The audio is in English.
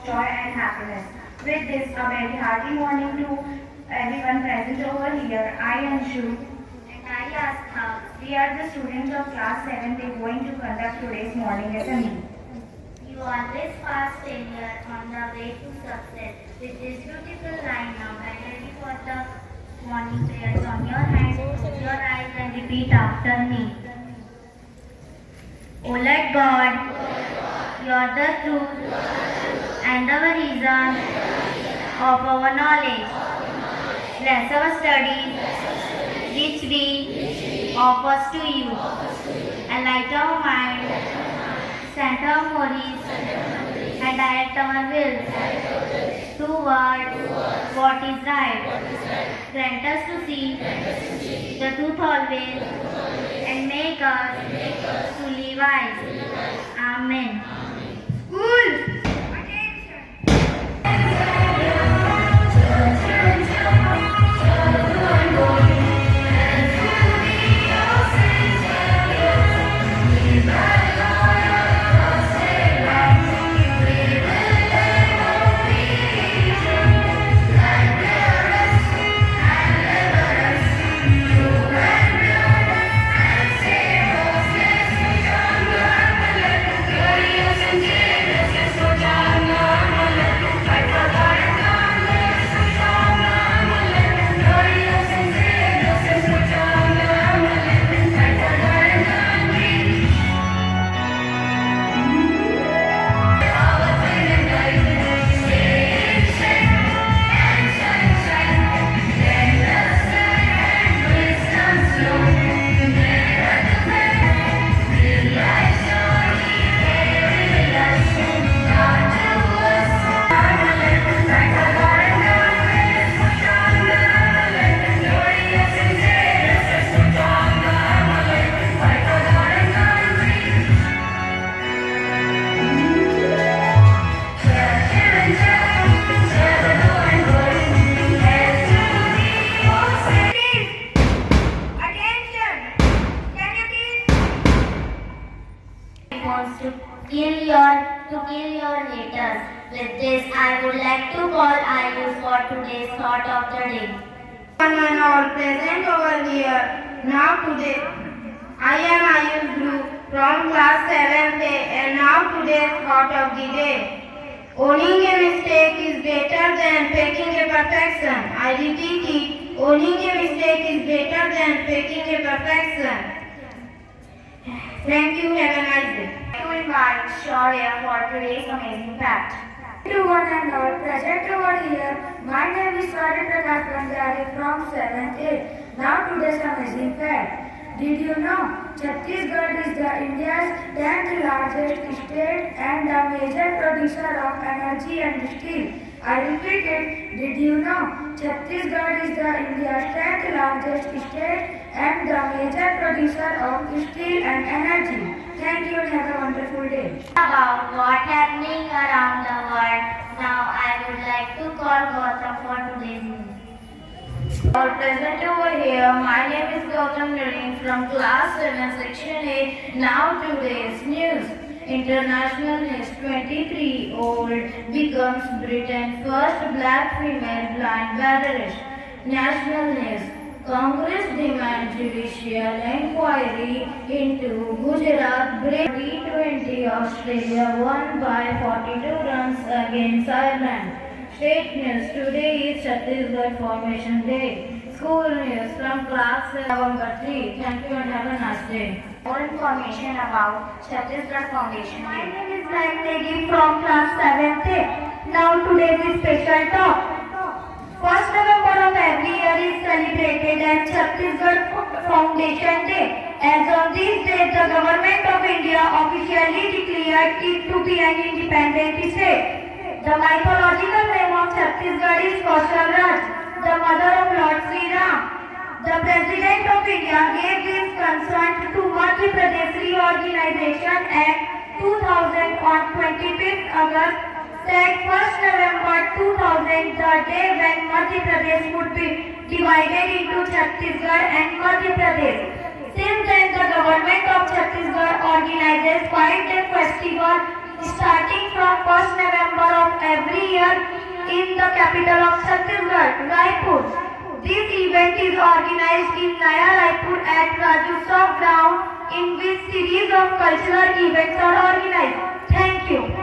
joy and happiness. With this, a very hearty morning to everyone present over here. I am Shu. And I ask how. We are the students of class 7. They are going to conduct today's morning assembly. You always pass failure on the way to success. With this beautiful line now, get ready for the morning prayers on your hands, close your eyes and repeat after me. O Lord God, you are the truth and the reason of our knowledge. Bless our studies, which we offer to you. Enlighten our mind, center our worries, and direct our will toward what is right. Grant us to see the truth always and make us to live wise. Amen. School! To kill your haters. With this, I would like to call Ayush for today's thought of the day. And all present over here. Now today, I am Ayush Group from class 7th A, and now today's thought of the day. Owning a mistake is better than faking a perfection. I repeat it. Owning a mistake is better than faking a perfection. Thank you. Have a nice day. To invite Shaurya for today's amazing fact. To one and all present over here, my name is Shaurya Prakash Bandari from 7th A. Now today's amazing fact. Did you know Chhattisgarh is the India's 10th largest state and the major producer of energy and steel? I repeat it. Did you know Chhattisgarh is the India's 10th largest state and the major producer of steel and energy? Thank you and have a wonderful day. About what's happening around the world, now I would like to call Gautam for today's news. All present over here, my name is Gautam Narin from class 7 section A. Now today's news. International News. 23-year-old becomes Britain's first black female blind barrister. National News. Congress demands judicial inquiry into Gujarat T20. Australia won by 42 runs against Ireland. State News. Today is Chhattisgarh Formation Day. School News from class 7 3. Thank you and have a nice day. More information about Chhattisgarh Foundation My Day. name is Negi from class 7th A. Now today's special talk. 1st November of every year is celebrated as Chhattisgarh Foundation Day. As on this day, the Government of India officially declared it to be an independent state. The mythological name of Chhattisgarh is Kausal Raj, the mother of Lord Sri Ram. The President of India gave this consent to Madhya Pradesh Reorganization Act 2000 on 25th August, said 1st November 2000, the day when Madhya Pradesh would be divided into Chhattisgarh and Madhya Pradesh. Since then, the government of Chhattisgarh organizes 5-day festival starting from 1st November of every in the capital of Chhattisgarh, Raipur. This event is organized in Naya Raipur at Rajutsav ground in which series of cultural events are organized. Thank you.